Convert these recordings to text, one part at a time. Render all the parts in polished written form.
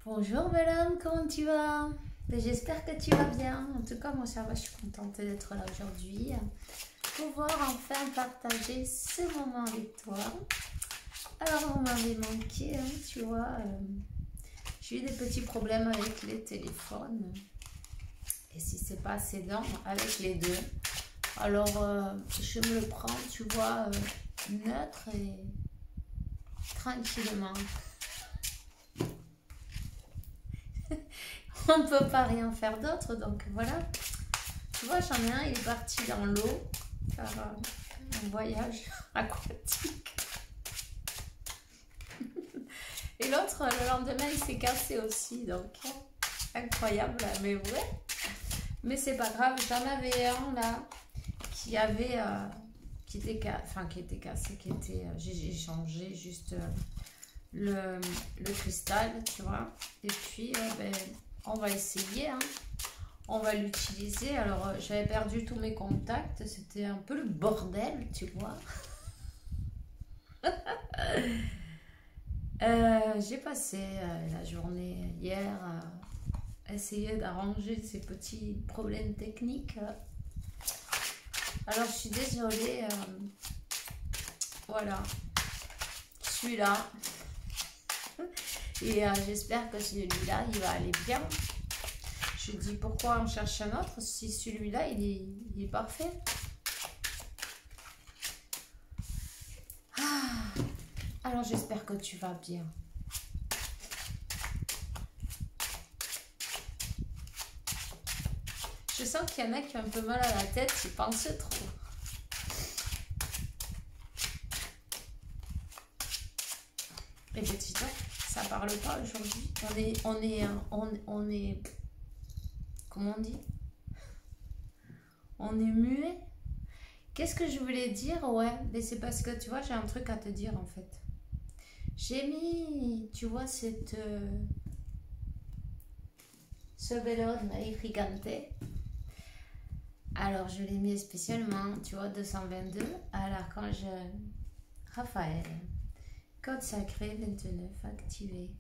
Bonjour bel homme, comment tu vas? J'espère que tu vas bien. En tout cas, moi ça va, je suis contente d'être là aujourd'hui. Pouvoir enfin partager ce moment avec toi. Alors, vous m'avez manqué, hein, tu vois. J'ai eu des petits problèmes avec les téléphones. Et si c'est pas assez dents avec les deux. Alors, je me le prends, tu vois, neutre et tranquillement. On ne peut pas rien faire d'autre, donc voilà. Tu vois, j'en ai un, il est parti dans l'eau faire un voyage aquatique. Et l'autre, le lendemain, il s'est cassé aussi, donc incroyable, mais ouais. Mais c'est pas grave, j'en avais un là qui avait, qui était cassé, j'ai changé juste le cristal, tu vois. Et puis, on va essayer, hein. On va l'utiliser. Alors, j'avais perdu tous mes contacts. C'était un peu le bordel, tu vois. J'ai passé la journée hier à essayer d'arranger ces petits problèmes techniques. Alors, je suis désolée. Voilà. Je suis là. Et j'espère que celui-là, il va aller bien. Je dis pourquoi on cherche un autre si celui-là, il est parfait. Alors j'espère que tu vas bien. Je sens qu'il y en a qui ont un peu mal à la tête, ils pensent trop. Et petit toi, ça parle pas aujourd'hui. On est, comment on dit? On est muet. Qu'est-ce que je voulais dire? Ouais, mais c'est parce que tu vois, j'ai un truc à te dire en fait. J'ai mis, tu vois, ce vélo de Marie Frigante. Alors, je l'ai mis spécialement, tu vois, 222 à l'archange Raphaël. Code sacré 29 activé.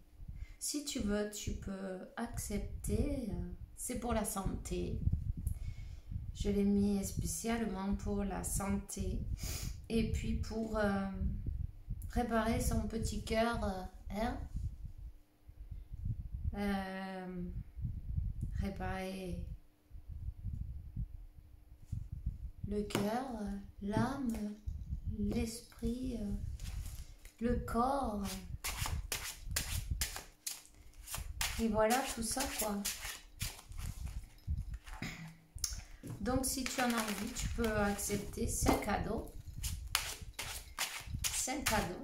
Si tu veux, tu peux accepter. C'est pour la santé. Je l'ai mis spécialement pour la santé. Et puis pour réparer son petit cœur. Réparer le cœur, l'âme, l'esprit, le corps. Et voilà tout ça quoi. Donc si tu en as envie, tu peux accepter. C'est un cadeau. C'est un cadeau.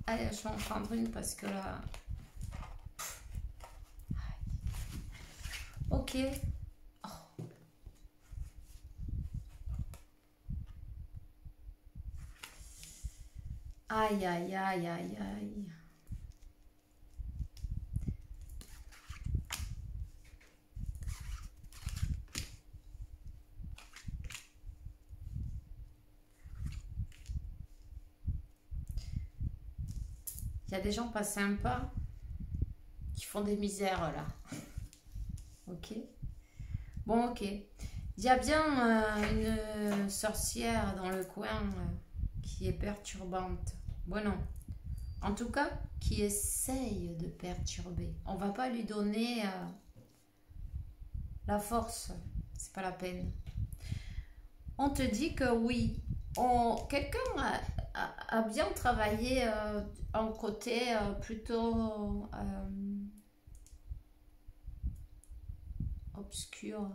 Allez, je vais en prendre une parce que là... Ok. Oh. Aïe, aïe, aïe, aïe, aïe. Il y a des gens pas sympas qui font des misères là. Ok. Bon, ok. Il y a bien une sorcière dans le coin qui est perturbante. Bon, non. En tout cas, qui essaye de perturber. On va pas lui donner la force. C'est pas la peine. On te dit que oui. Quelqu'un a bien travaillé en côté plutôt obscur.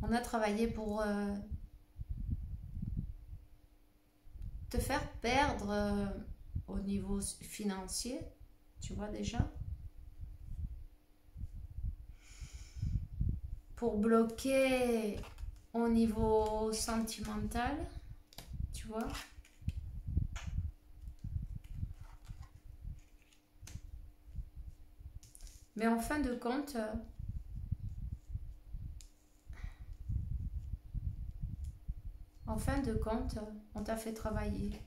On a travaillé pour te faire perdre au niveau financier, tu vois déjà. Pour bloquer au niveau sentimental, tu vois. Mais en fin de compte, on t'a fait travailler.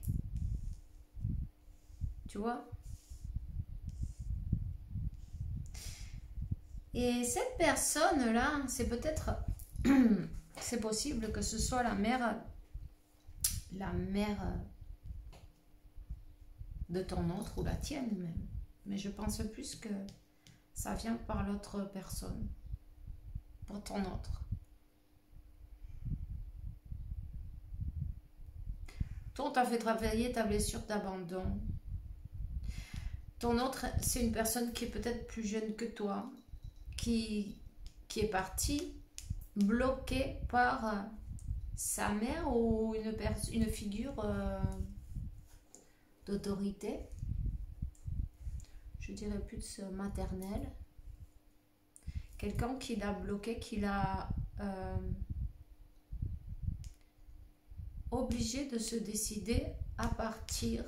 Tu vois? Et cette personne-là, c'est peut-être... c'est possible que ce soit la mère de ton autre ou la tienne même. Mais je pense plus que ça vient par l'autre personne, pour ton autre. Toi, on t'a fait travailler ta blessure d'abandon. Ton autre, c'est une personne qui est peut-être plus jeune que toi, qui est partie bloquée par sa mère ou une figure d'autorité, je dirais plus maternelle, quelqu'un qui l'a bloqué, qui l'a obligé de se décider à partir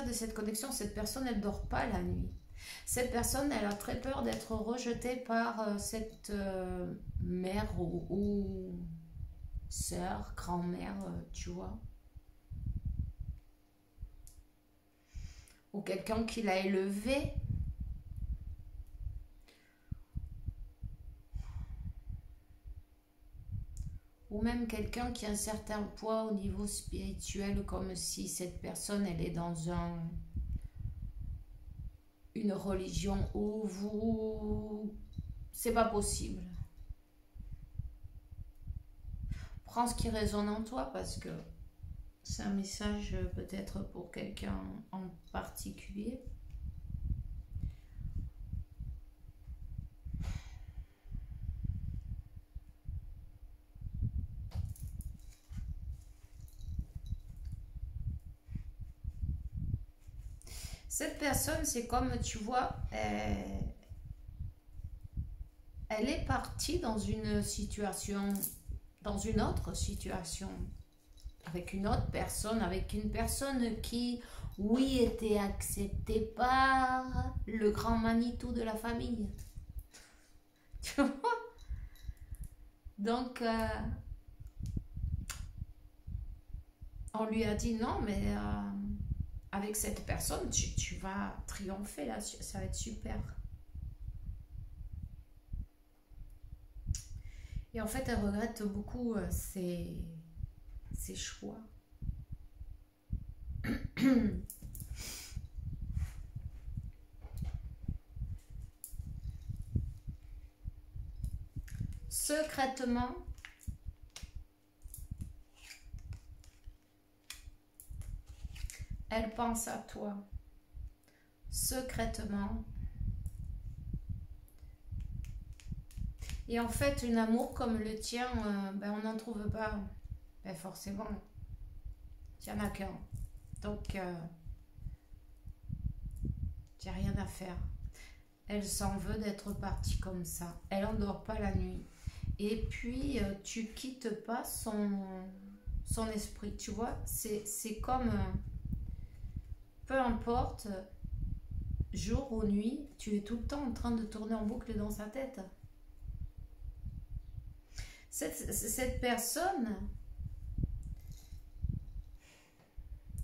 de cette connexion. Cette personne, elle ne dort pas la nuit. Cette personne, elle a très peur d'être rejetée par cette mère ou sœur, grand-mère, tu vois. Ou quelqu'un qui l'a élevée. Ou même quelqu'un qui a un certain poids au niveau spirituel, comme si cette personne, elle est dans une religion où c'est pas possible. Prends ce qui résonne en toi, parce que c'est un message peut-être pour quelqu'un en particulier. Cette personne, c'est comme, tu vois, elle est partie dans une situation, dans une autre situation, avec une autre personne, avec une personne qui, oui, était acceptée par le grand Manitou de la famille. Tu vois? Donc, on lui a dit non, mais avec cette personne, tu vas triompher là, ça va être super. Et en fait, elle regrette beaucoup ses choix. Secrètement, elle pense à toi. Secrètement. Et en fait, un amour comme le tien, on n'en trouve pas. Ben forcément, il n'y en a qu'un. Donc, il n'y a rien à faire. Elle s'en veut d'être partie comme ça. Elle n'endort pas la nuit. Et puis, tu quittes pas son esprit. Tu vois, c'est comme... peu importe, jour ou nuit, tu es tout le temps en train de tourner en boucle dans sa tête. Cette personne,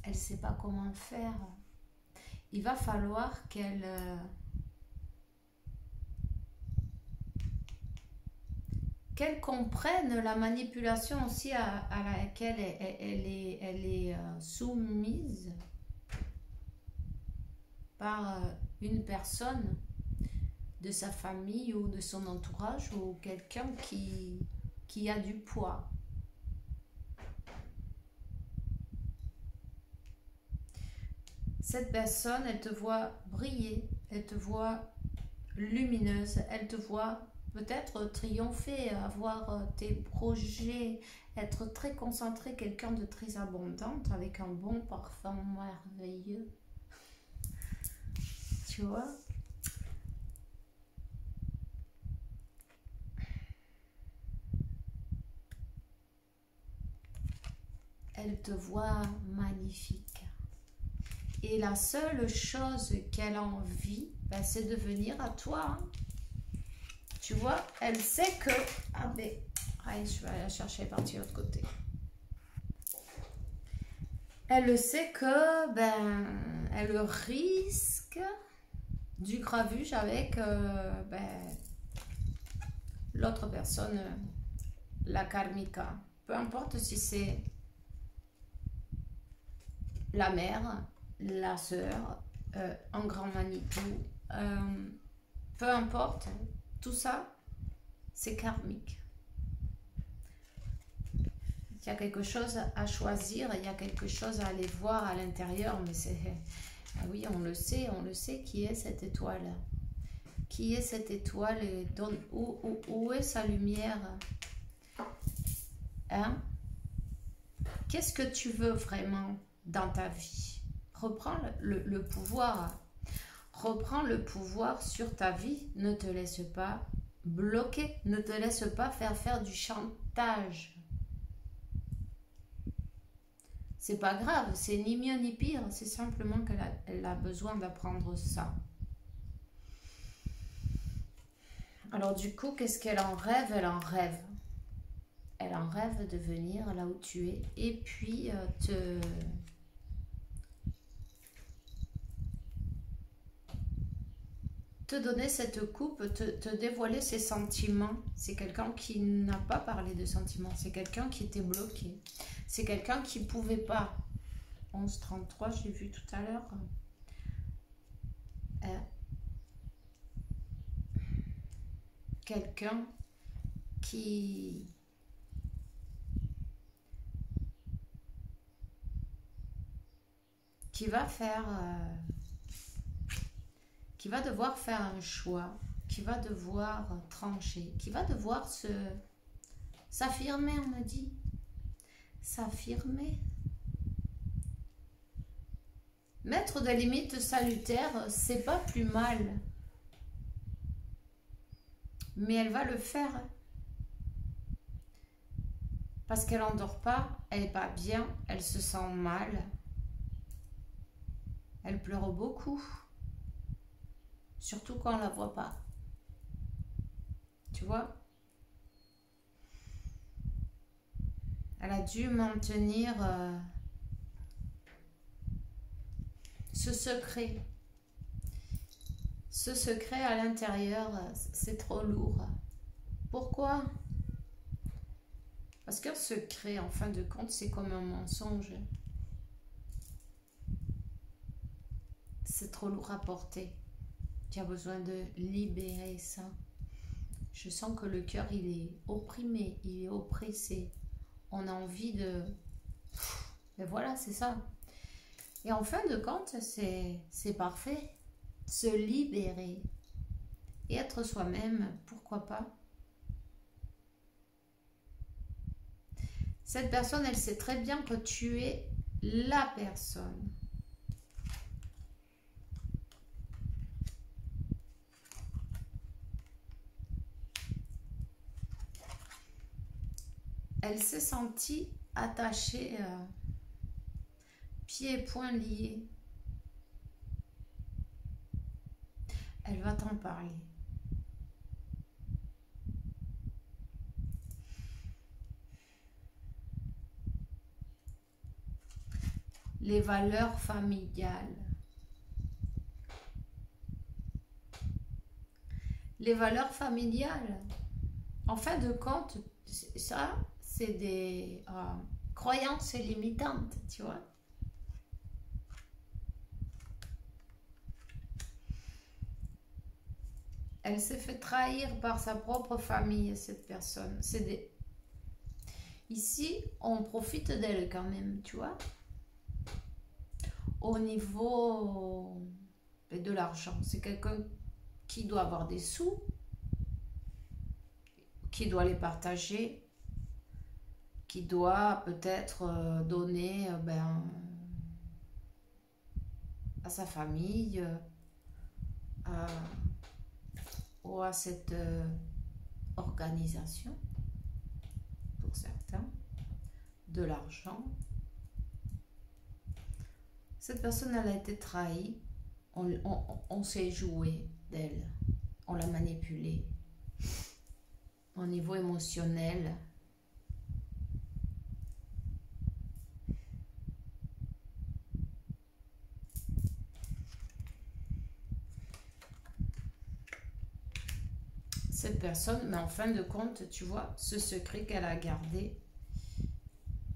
elle ne sait pas comment faire. Il va falloir qu'elle comprenne la manipulation aussi à laquelle elle est soumise par une personne de sa famille ou de son entourage ou quelqu'un qui a du poids. Cette personne, elle te voit briller, elle te voit lumineuse, elle te voit peut-être triompher, avoir tes projets, être très concentré, quelqu'un de très abondante avec un bon parfum merveilleux. Tu vois? Elle te voit magnifique. Et la seule chose qu'elle a envie, c'est de venir à toi. Hein. Tu vois, elle sait que... Ah ben, Allez, je vais aller la chercher, elle est partie de l'autre côté. Elle sait que, ben, elle risque du gravuge avec ben, l'autre personne, la karmika. Peu importe si c'est la mère, la sœur, un grand Manitou, peu importe, tout ça, c'est karmique. Il y a quelque chose à choisir, il y a quelque chose à aller voir à l'intérieur, mais c'est... Oui, on le sait qui est cette étoile. Qui est cette étoile et où est sa lumière? Hein? Qu'est-ce que tu veux vraiment dans ta vie? Reprends le pouvoir. Reprends le pouvoir sur ta vie. Ne te laisse pas bloquer. Ne te laisse pas faire du chantage. C'est pas grave, c'est ni mieux ni pire. C'est simplement qu'elle a besoin d'apprendre ça. Alors du coup, qu'est-ce qu'elle en rêve? Elle en rêve. Elle en rêve de venir là où tu es et puis te donner cette coupe, te dévoiler ses sentiments. C'est quelqu'un qui n'a pas parlé de sentiments. C'est quelqu'un qui était bloqué. C'est quelqu'un qui ne pouvait pas. 11:33, j'ai vu tout à l'heure. Quelqu'un qui va faire... qui va devoir faire un choix, qui va devoir trancher, qui va devoir s'affirmer, on me dit. S'affirmer. Mettre des limites salutaires, c'est pas plus mal. Mais elle va le faire. Parce qu'elle n'endort pas, elle n'est pas bien, elle se sent mal. Elle pleure beaucoup. Surtout quand on ne la voit pas. Tu vois? Elle a dû maintenir ce secret. Ce secret à l'intérieur, c'est trop lourd. Pourquoi? Parce qu'un secret, en fin de compte, c'est comme un mensonge. C'est trop lourd à porter. Tu as besoin de libérer ça. Je sens que le cœur, il est opprimé, il est oppressé. On a envie de... Mais voilà, c'est ça. Et en fin de compte, c'est parfait. Se libérer. Et être soi-même, pourquoi pas? Cette personne, elle sait très bien que tu es la personne. Elle s'est sentie attachée, pieds et poings liés. Elle va t'en parler. Les valeurs familiales. Les valeurs familiales. En fin de compte, ça, c'est des croyances limitantes, tu vois. Elle s'est fait trahir par sa propre famille, cette personne. Ici, on profite d'elle quand même, tu vois. Au niveau de l'argent, c'est quelqu'un qui doit avoir des sous, qui doit les partager, qui doit peut-être donner à sa famille, ou à cette organisation, pour certains, de l'argent. Cette personne, elle a été trahie, on s'est joué d'elle, on l'a manipulée au niveau émotionnel. cette personne, mais en fin de compte, tu vois, ce secret qu'elle a gardé,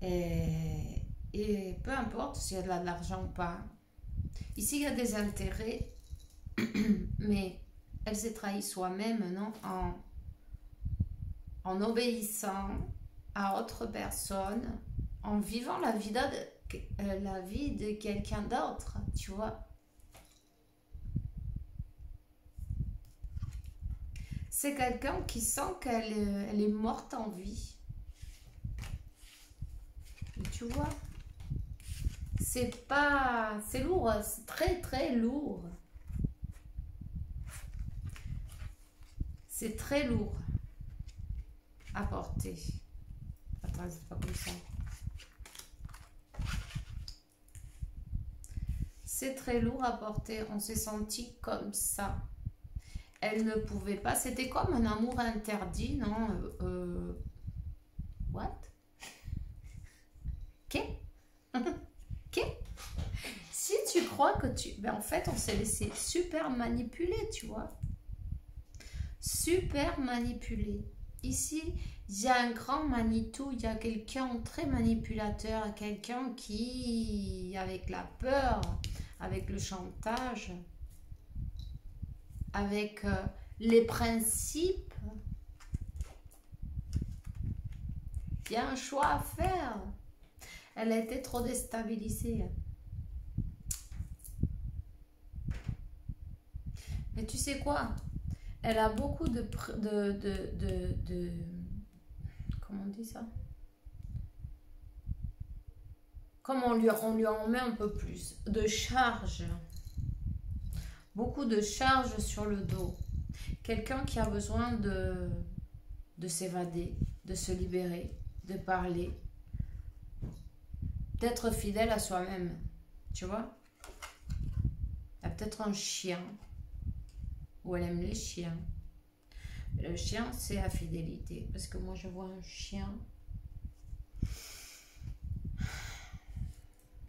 et peu importe si elle a de l'argent ou pas. Ici, il y a des intérêts, mais elle s'est trahie soi-même, non, en obéissant à autre personne, en vivant la vie de quelqu'un d'autre, tu vois. C'est quelqu'un qui sent qu'elle est morte en vie. Et tu vois, c'est lourd, c'est très très lourd. C'est très lourd à porter. Attends, c'est pas comme ça. C'est très lourd à porter. On s'est senti comme ça. Elle ne pouvait pas. C'était comme un amour interdit, non? What? Qu'est? Qu'est? Si tu crois que tu... Ben en fait, on s'est laissé super manipuler, tu vois. Super manipulé. Ici, il y a un grand Manitou, il y a quelqu'un très manipulateur, quelqu'un qui, avec la peur, avec le chantage, avec les principes, il y a un choix à faire. Elle a été trop déstabilisée. Mais tu sais quoi? Elle a beaucoup de comment on dit ça? Comme on lui en met un peu plus. De charge. Beaucoup de charge sur le dos. Quelqu'un qui a besoin de s'évader, de se libérer, de parler, d'être fidèle à soi-même. Tu vois? Il y a peut-être un chien. Ou elle aime les chiens. Mais le chien, c'est la fidélité. Parce que moi, je vois un chien.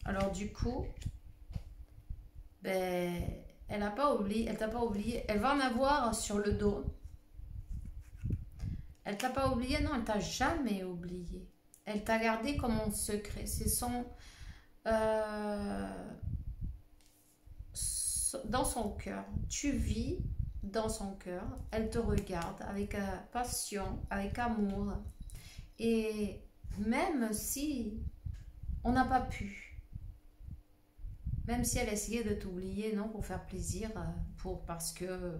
Alors, du coup, ben, elle n'a pas oublié. Elle t'a pas oublié. Elle va en avoir sur le dos. Elle t'a pas oublié. Non, elle t'a jamais oublié. Elle t'a gardé comme un secret. C'est son... dans son cœur. Tu vis dans son cœur, elle te regarde avec passion, avec amour. Et même si on n'a pas pu, même si elle essayait de t'oublier, non, pour faire plaisir, parce que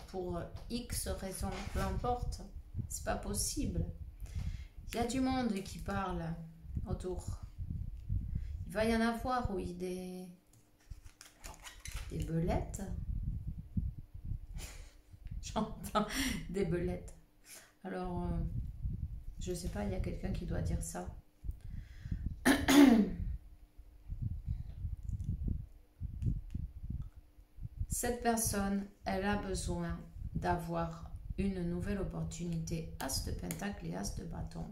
pour X raisons, peu importe, c'est pas possible. Il y a du monde qui parle autour. Il va y en avoir, oui, des belettes. J'entends des belettes. Alors, je sais pas, il y a quelqu'un qui doit dire ça. Cette personne, elle a besoin d'avoir une nouvelle opportunité. As de pentacle et as de bâton.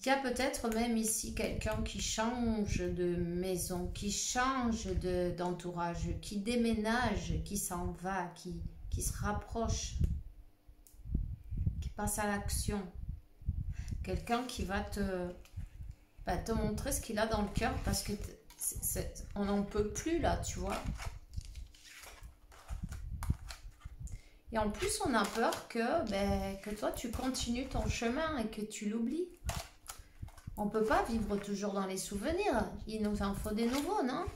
Il y a peut-être même ici quelqu'un qui change de maison, qui change d'entourage, qui déménage, qui s'en va, qui se rapproche, qui passe à l'action. Quelqu'un qui va te montrer ce qu'il a dans le cœur parce que on n'en peut plus là, tu vois. Et en plus, on a peur que toi, tu continues ton chemin et que tu l'oublies. On ne peut pas vivre toujours dans les souvenirs. Il nous en faut des nouveaux, non?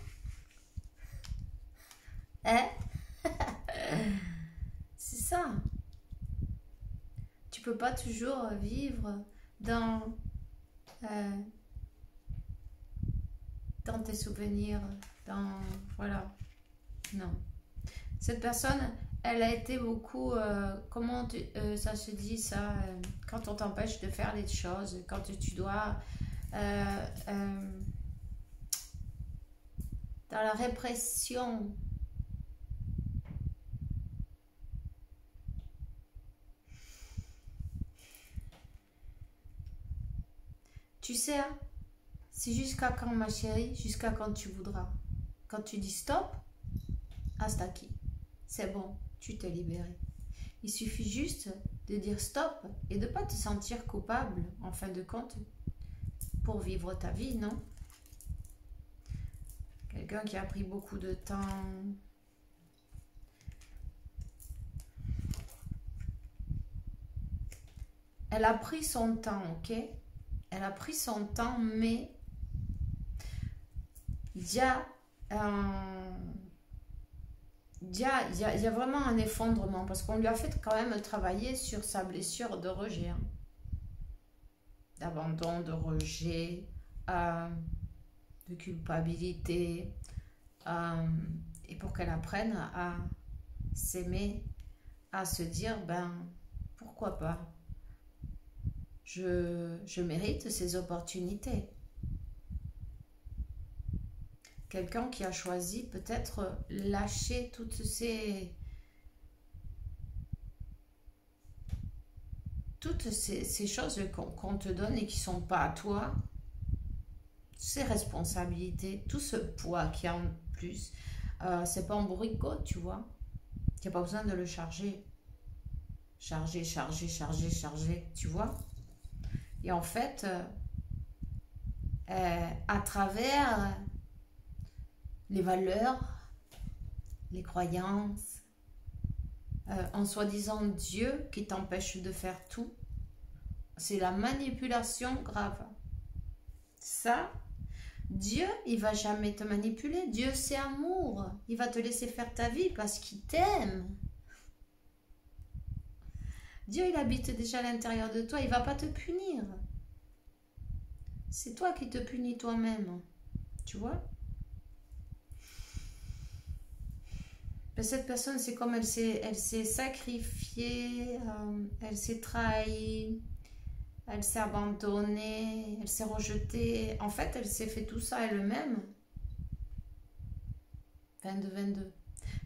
Hein? C'est ça. Tu peux pas toujours vivre dans tes souvenirs, voilà. Non. Cette personne, elle a été beaucoup, comment ça se dit ça, quand on t'empêche de faire les choses, quand tu dois, dans la répression. Tu sais, hein, c'est jusqu'à quand, ma chérie, jusqu'à quand tu voudras. Quand tu dis stop, hasta aquí. C'est bon, tu t'es libéré. Il suffit juste de dire stop et de ne pas te sentir coupable, en fin de compte, pour vivre ta vie, non? Quelqu'un qui a pris beaucoup de temps. Elle a pris son temps, ok? Elle a pris son temps, mais il y a vraiment un effondrement parce qu'on lui a fait quand même travailler sur sa blessure de rejet, hein. D'abandon, de rejet, de culpabilité, et pour qu'elle apprenne à s'aimer, à se dire, ben, pourquoi pas, je mérite ces opportunités. Quelqu'un qui a choisi peut-être lâcher toutes ces choses qu'on te donne et qui ne sont pas à toi, ces responsabilités, tout ce poids qu'il y a en plus, c'est pas un bourricot, tu vois. Il n'y a pas besoin de le charger. Charger, charger, charger, charger, tu vois. Et en fait, à travers les valeurs, les croyances, en soi-disant Dieu qui t'empêche de faire tout, c'est la manipulation grave. Ça, Dieu, il va jamais te manipuler. Dieu, c'est amour. Il va te laisser faire ta vie parce qu'il t'aime. Dieu, il habite déjà à l'intérieur de toi. Il va pas te punir. C'est toi qui te punis toi-même. Tu vois? Mais cette personne, c'est comme elle s'est sacrifiée, elle s'est trahie, elle s'est abandonnée, elle s'est rejetée. En fait, elle s'est fait tout ça elle-même. 22.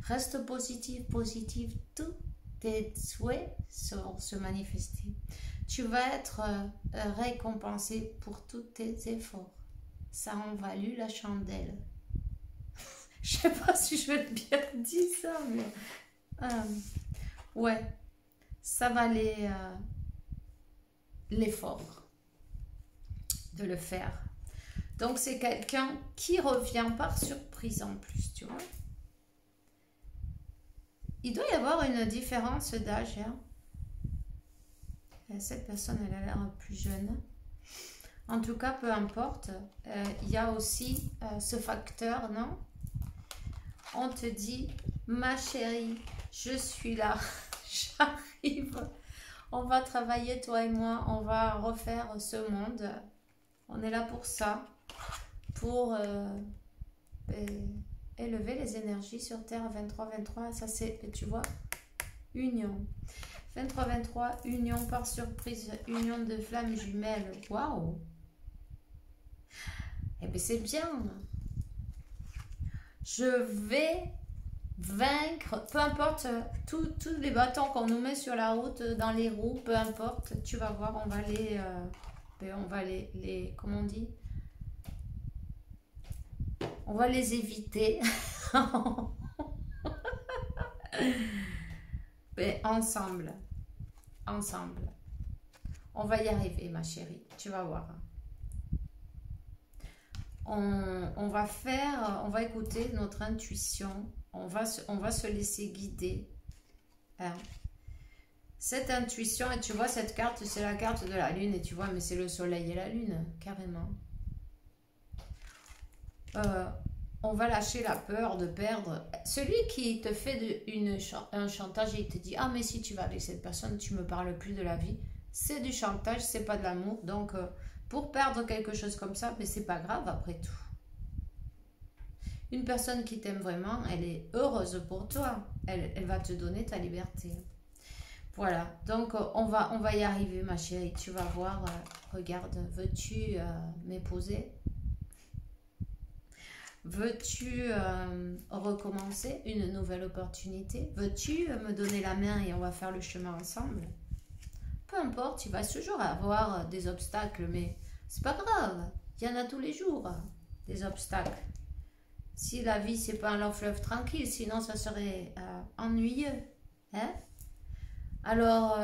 Reste positive, positive. Tous tes souhaits seront se manifester. Tu vas être récompensé pour tous tes efforts. Ça en valut la chandelle. Je sais pas si je vais bien dire ça, mais ouais, ça valait l'effort de le faire. Donc c'est quelqu'un qui revient par surprise en plus, tu vois. Il doit y avoir une différence d'âge, hein. Cette personne, elle a l'air plus jeune. En tout cas, peu importe. Il y a aussi ce facteur, non? On te dit, ma chérie, je suis là, j'arrive. On va travailler, toi et moi, on va refaire ce monde. On est là pour ça, pour élever les énergies sur Terre. 23, ça c'est, tu vois, union. 23, union par surprise, union de flammes jumelles. Waouh! Eh bien, c'est bien. Je vais vaincre, peu importe, tous les bâtons qu'on nous met sur la route, dans les roues, peu importe, tu vas voir, on va les comment on dit? On va les éviter. Mais ensemble, on va y arriver, ma chérie, tu vas voir. On va écouter notre intuition, on va se laisser guider. Hein. Cette intuition, et tu vois cette carte, c'est la carte de la lune, et tu vois, mais c'est le soleil et la lune, carrément. On va lâcher la peur de perdre. Celui qui te fait un chantage et il te dit, ah mais si tu vas avec cette personne, tu me parles plus de la vie, c'est du chantage, c'est pas de l'amour, donc... pour perdre quelque chose comme ça, mais c'est pas grave après tout. Une personne qui t'aime vraiment, elle est heureuse pour toi. Elle va te donner ta liberté. Voilà, donc on va y arriver, ma chérie. Tu vas voir, regarde, veux-tu m'épouser? Veux-tu recommencer une nouvelle opportunité? Veux-tu me donner la main et on va faire le chemin ensemble? Peu importe, tu vas toujours avoir des obstacles, mais c'est pas grave. Il y en a tous les jours, des obstacles. Si la vie, c'est pas un long fleuve tranquille, sinon ça serait ennuyeux. Hein? Alors,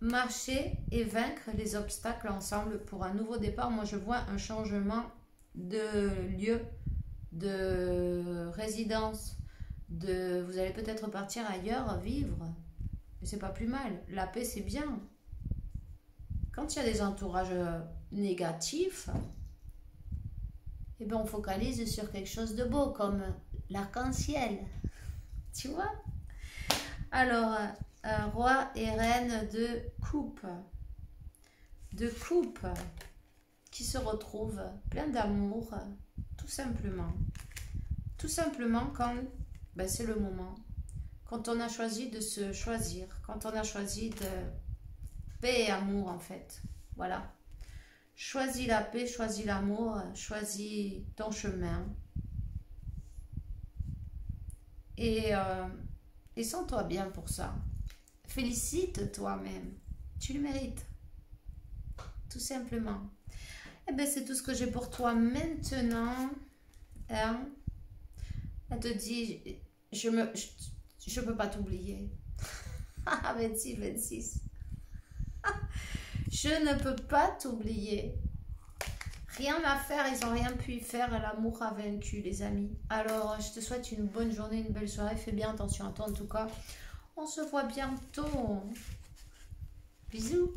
marcher et vaincre les obstacles ensemble pour un nouveau départ. Moi, je vois un changement de lieu, de résidence. Vous allez peut-être partir ailleurs, vivre. Mais c'est pas plus mal. La paix, c'est bien. Quand il y a des entourages négatifs, eh ben, on focalise sur quelque chose de beau, comme l'arc-en-ciel. Tu vois? Alors, roi et reine de coupe. De coupe qui se retrouvent plein d'amour, tout simplement. Tout simplement quand ben, c'est le moment. Quand on a choisi de se choisir. Quand on a choisi de paix et amour, en fait. Voilà. Choisis la paix, choisis l'amour, choisis ton chemin. Et sens-toi bien pour ça. Félicite toi-même. Tu le mérites. Tout simplement. Eh bien, c'est tout ce que j'ai pour toi maintenant. Hein? Elle te dit, je peux pas t'oublier. 26, 26. Je ne peux pas t'oublier. Rien à faire, ils n'ont rien pu y faire. L'amour a vaincu, les amis. Alors, je te souhaite une bonne journée, une belle soirée. Fais bien attention à toi, en tout cas. On se voit bientôt. Bisous.